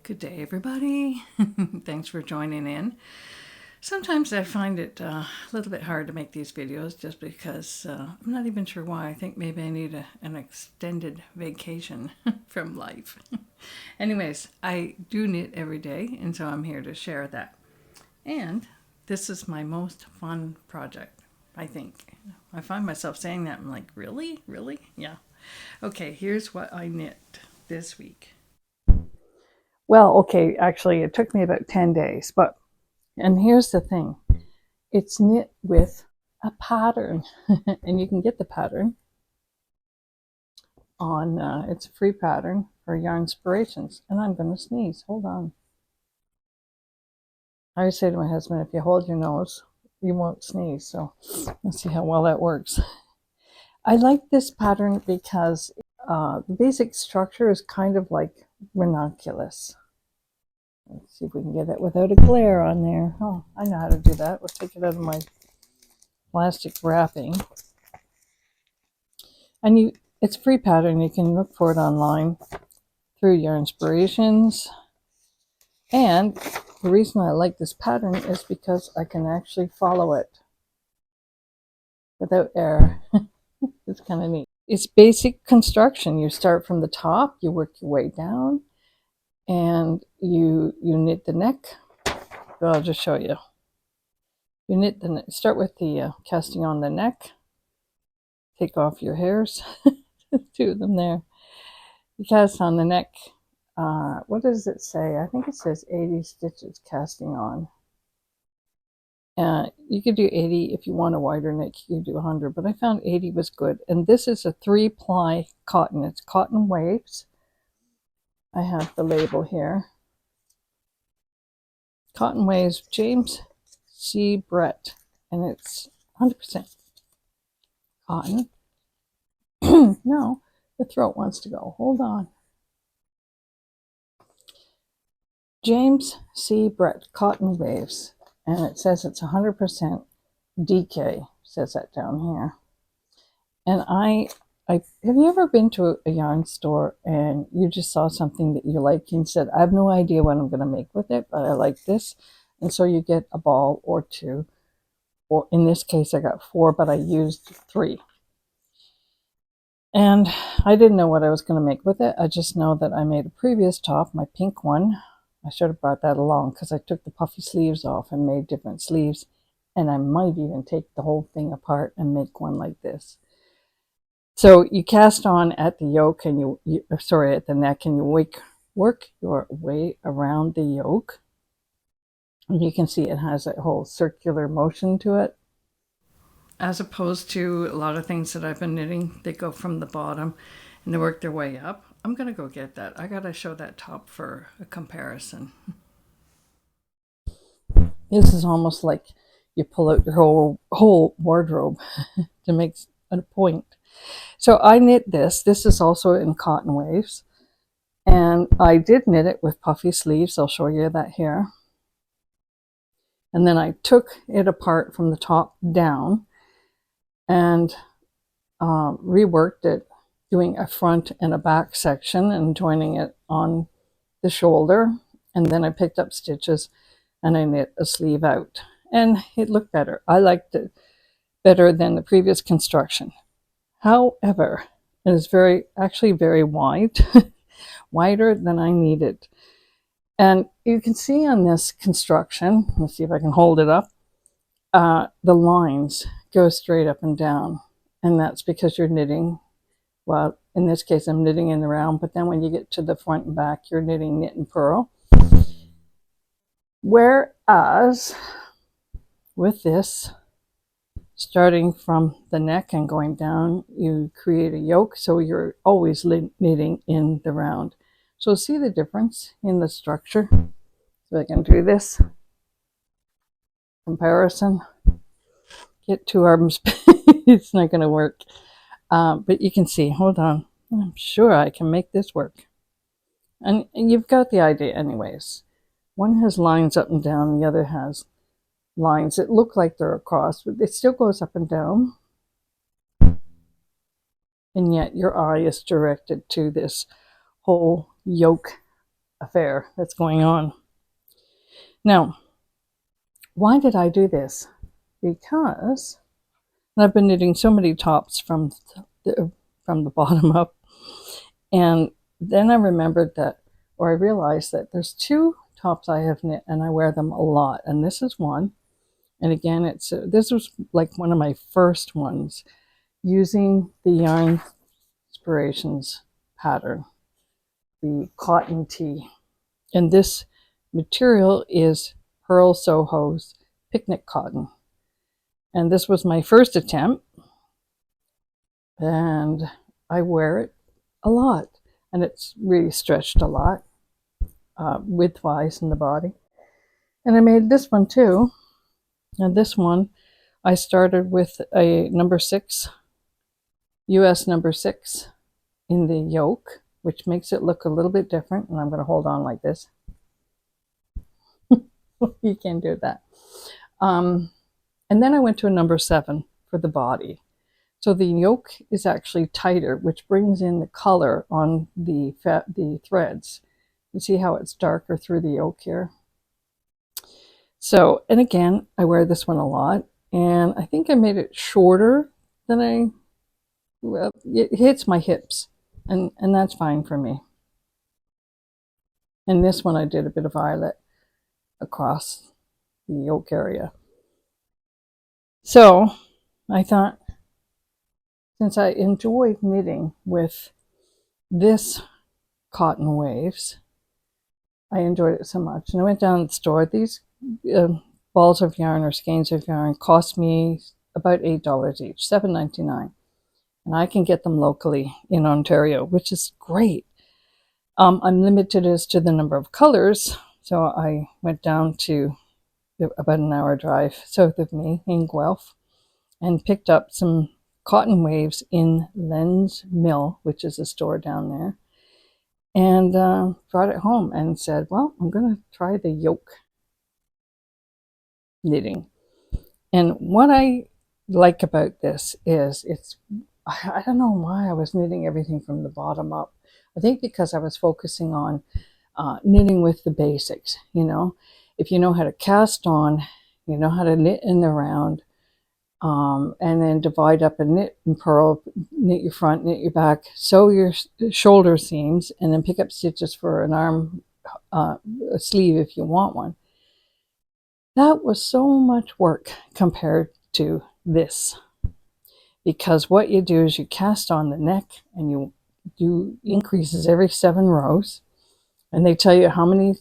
Good day, everybody. Thanks for joining in. Sometimes I find it a little bit hard to make these videos just because I'm not even sure why. I think maybe I need an extended vacation from life. Anyways, I do knit every day, and so I'm here to share that. And this is my most fun project, I think. I find myself saying that. I'm like, really? Really? Yeah. Okay, here's what I knit this week. Well, okay, actually, it took me about 10 days, and here's the thing, it's knit with a pattern, and you can get the pattern on, it's a free pattern for Yarn Inspirations, and I'm going to sneeze. Hold on. I always say to my husband, if you hold your nose, you won't sneeze, so let's see how well that works. I like this pattern because the basic structure is kind of like ranunculus. Let's see if we can get it without a glare on there. Oh, I know how to do that. We'll take it out of my plastic wrapping. And it's a free pattern. You can look for it online through your inspirations. And the reason I like this pattern is because I can actually follow it without error. It's kind of neat. It's basic construction. You start from the top, you work your way down, and you knit the neck. But I'll just show you. You knit the start with the casting on the neck. Take off your hairs. Two of them there. You cast on the neck. What does it say? I think it says 80 stitches casting on. You could do 80 if you want a wider neck. You could do 100, but I found 80 was good. And this is a 3-ply cotton. It's Cotton Waves. I have the label here. Cotton Waves, James C. Brett, and it's 100% cotton. No, the throat wants to go. Hold on. James C. Brett, Cotton Waves, and it says it's 100% DK. Says that down here. And I have you ever been to a yarn store and you just saw something that you like and said, I have no idea what I'm going to make with it, but I like this, and so you get a ball or two, or in this case I got 4, but I used 3. And I didn't know what I was going to make with it. I just know that I made a previous top, my pink one. I should have brought that along because I took the puffy sleeves off and made different sleeves. And I might even take the whole thing apart and make one like this. So you cast on at the yoke and at the neck, and you work your way around the yoke. And you can see it has a whole circular motion to it. As opposed to a lot of things that I've been knitting, they go from the bottom and they work their way up. I'm going to go get that. I got to show that top for a comparison. This is almost like you pull out your whole wardrobe to make a point. So I knit this. This is also in Cotton Waves. And I did knit it with puffy sleeves. I'll show you that here. And then I took it apart from the top down and reworked it, doing a front and a back section and joining it on the shoulder. And then I picked up stitches and I knit a sleeve out. And it looked better. I liked it better than the previous construction. However, it is actually very wide, wider than I needed. And you can see on this construction, let's see if I can hold it up, the lines go straight up and down. And that's because you're knitting, well, in this case, I'm knitting in the round, but then when you get to the front and back, you're knitting knit and purl. Whereas with this, starting from the neck and going down, you create a yoke, so you're always knitting in the round. So see the difference in the structure? So I can do this comparison. Get 2 arms. It's not going to work. But you can see, hold on. I'm sure I can make this work. And you've got the idea anyways. One has lines up and down, the other has lines that look like they're across, but it still goes up and down. And yet your eye is directed to this whole yoke affair that's going on. Now, why did I do this? Because I've been knitting so many tops from the bottom up, and then I remembered that, or I realized that there's two tops I have knit, and I wear them a lot, and this is one. And again, this was like one of my first ones using the Yarn Inspirations pattern, the cotton tee. And this material is Pearl Soho's picnic cotton. And this was my first attempt, and I wear it a lot, and it's really stretched a lot widthwise in the body. And I made this one too, and this one I started with a number 6, US number 6 in the yoke, which makes it look a little bit different. And I'm going to hold on like this. You can't do that. And then I went to a number 7 for the body. So the yoke is actually tighter, which brings in the color on the threads. You see how it's darker through the yoke here? So, and again, I wear this one a lot, and I think I made it shorter than it hits my hips, and that's fine for me. And this one I did a bit of violet across the yoke area. So I thought, since I enjoy knitting with this cotton waves, I enjoyed it so much. And I went down to the store. These balls of yarn or skeins of yarn cost me about $8 each, $7.99. And I can get them locally in Ontario, which is great. I'm limited as to the number of colors, so I went down to about an hour drive south of me in Guelph and picked up some cotton waves in Len's Mill, which is a store down there, and brought it home and said, well, I'm going to try the yoke knitting. And what I like about this is I don't know why I was knitting everything from the bottom up. I think because I was focusing on knitting with the basics. You know, if you know how to cast on, you know how to knit in the round, and then divide up and knit and purl, knit your front, knit your back, sew your shoulder seams, and then pick up stitches for an arm, a sleeve if you want one. That was so much work compared to this, because what you do is you cast on the neck and you do increases every 7 rows, and they tell you how many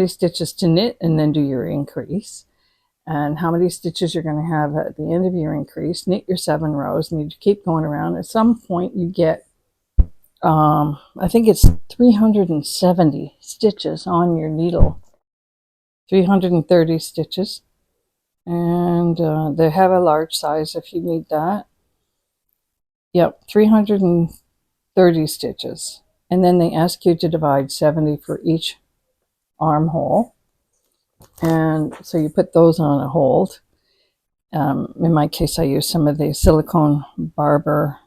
stitches to knit, and then do your increase, and how many stitches you're going to have at the end of your increase. Knit your 7 rows, and you keep going around. At some point you get I think it's 370 stitches on your needle, 330 stitches, and they have a large size if you need that. Yep, 330 stitches. And then they ask you to divide 70 for each armhole. And so you put those on a hold. In my case, I use some of the silicone barber.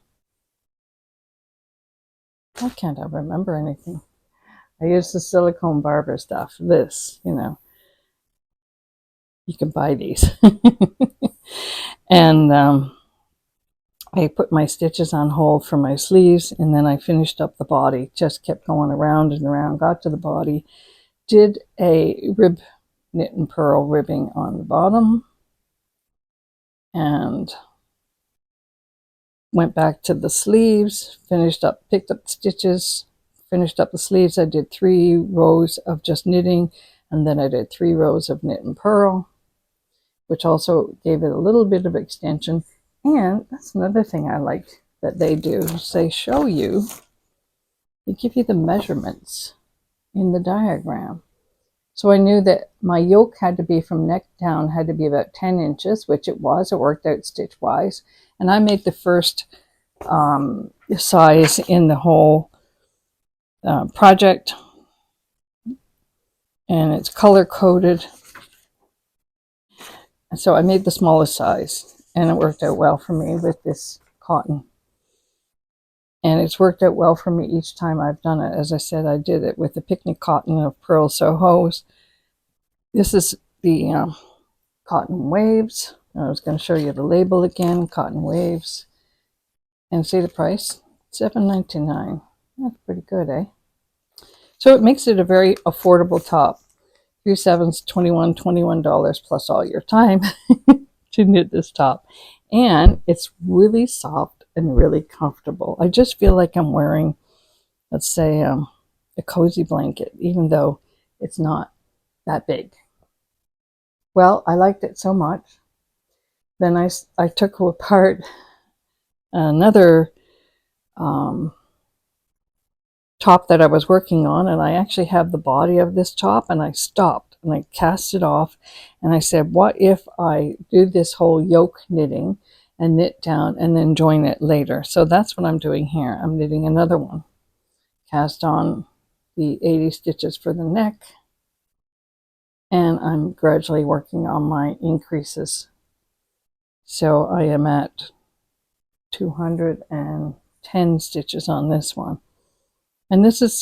Why can't I remember anything? I use the silicone barber stuff. This, you know, you can buy these. And I put my stitches on hold for my sleeves, and then I finished up the body. Just kept going around and around, got to the body, did a rib knit and purl ribbing on the bottom, and went back to the sleeves, finished up, picked up stitches, finished up the sleeves. I did 3 rows of just knitting, and then I did 3 rows of knit and purl, which also gave it a little bit of extension. And that's another thing I like that they do, is they show you, they give you the measurements in the diagram. So I knew that my yoke had to be, from neck down, had to be about 10 inches, which it was. It worked out stitch-wise. And I made the first size in the whole project. And it's color-coded. So I made the smallest size, and it worked out well for me with this cotton. And it's worked out well for me each time I've done it. As I said, I did it with the picnic cotton of Pearl Soho's. This is the Cotton Waves. I was going to show you the label again, Cotton Waves. And see the price? $7.99. That's pretty good, eh? So it makes it a very affordable top. 3 sevens, $21 plus all your time to knit this top. And it's really soft and really comfortable. I just feel like I'm wearing, let's say, a cozy blanket, even though it's not that big. Well, I liked it so much. Then I took apart another top that I was working on, and I actually have the body of this top, and I stopped and I cast it off, and I said, what if I do this whole yoke knitting and knit down and then join it later? So that's what I'm doing here. I'm knitting another one. Cast on the 80 stitches for the neck, and I'm gradually working on my increases. So I am at 210 stitches on this one. And this is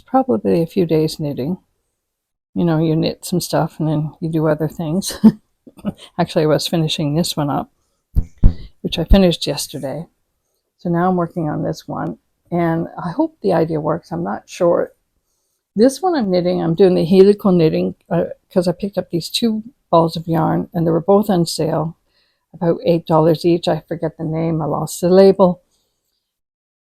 probably a few days knitting. You know, you knit some stuff and then you do other things. Actually, I was finishing this one up, which I finished yesterday. So now I'm working on this one, and I hope the idea works. I'm not sure. This one I'm knitting, I'm doing the helical knitting because I picked up these 2 balls of yarn, and they were both on sale, about $8 each. I forget the name. I lost the label.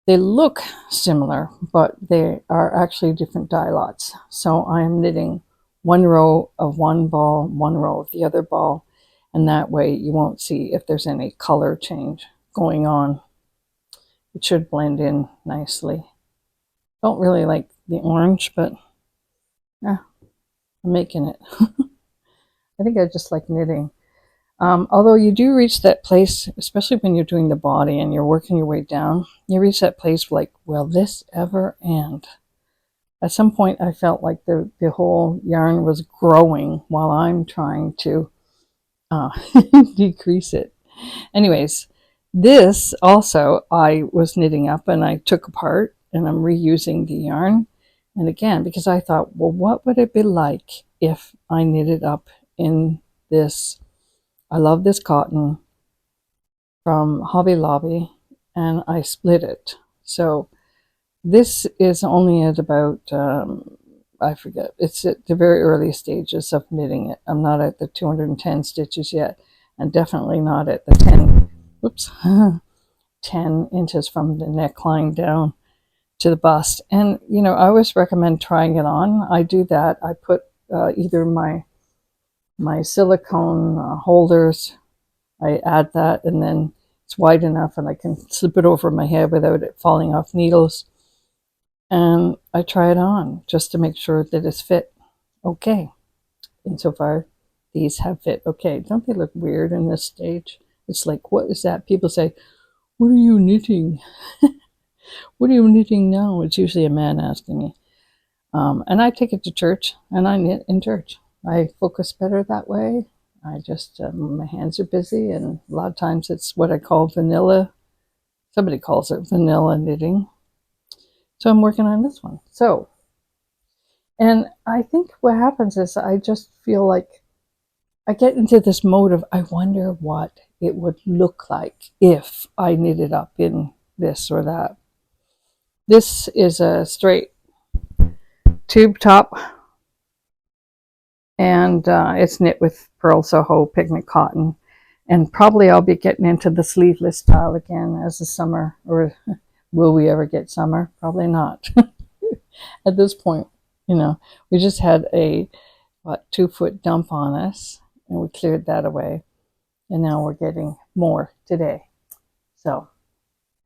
They look similar, but they are actually different dye lots. So I am knitting 1 row of one ball, 1 row of the other ball, and that way you won't see if there's any color change going on. It should blend in nicely. Don't really like the orange, but yeah, I'm making it. I think I just like knitting. Although you do reach that place, especially when you're doing the body and you're working your way down, you reach that place like, will this ever end? At some point, I felt like the whole yarn was growing while I'm trying to decrease it. Anyways, this also I was knitting up and I took apart, and I'm reusing the yarn. And again, because I thought, well, what would it be like if I knitted up in this? I love this cotton from Hobby Lobby, and I split it. So this is only at about, I forget, it's at the very early stages of knitting it. I'm not at the 210 stitches yet, and definitely not at the 10, oops, 10 inches from the neckline down to the bust. And, you know, I always recommend trying it on. I do that. I put either my silicone holders, I add that, and then it's wide enough and I can slip it over my head without it falling off needles. And I try it on just to make sure that it's fit okay. Insofar, these have fit okay. Don't they look weird in this stage? It's like, what is that? People say, what are you knitting? What are you knitting now? It's usually a man asking me. And I take it to church and I knit in church. I focus better that way. I just, my hands are busy, and a lot of times it's what I call vanilla. Somebody calls it vanilla knitting. So I'm working on this one. So, and I think what happens is I just feel like I get into this mode of, I wonder what it would look like if I knitted up in this or that. This is a straight tube top, and it's knit with Pearl Soho picnic cotton. And probably I'll be getting into the sleeveless style again as the summer, or will we ever get summer? Probably not. At this point, you know, we just had a 2-foot dump on us, and we cleared that away, and now we're getting more today. So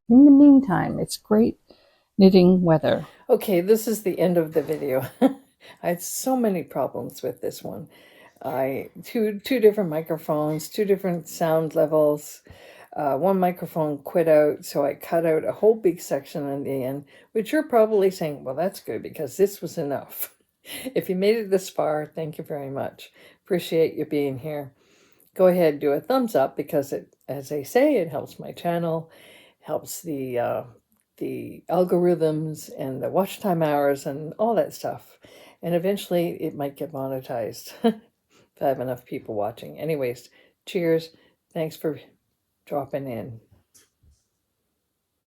in the meantime, it's great knitting weather. Okay, this is the end of the video. I had so many problems with this one. Two different microphones, 2 different sound levels. One microphone quit out, so I cut out a whole big section in the end, which you're probably saying, well, that's good because this was enough. If you made it this far, thank you very much. Appreciate you being here. Go ahead, do a thumbs up because it, as they say, it helps my channel, helps the algorithms and the watch time hours and all that stuff. And eventually it might get monetized if I have enough people watching. Anyways, cheers. Thanks for dropping in.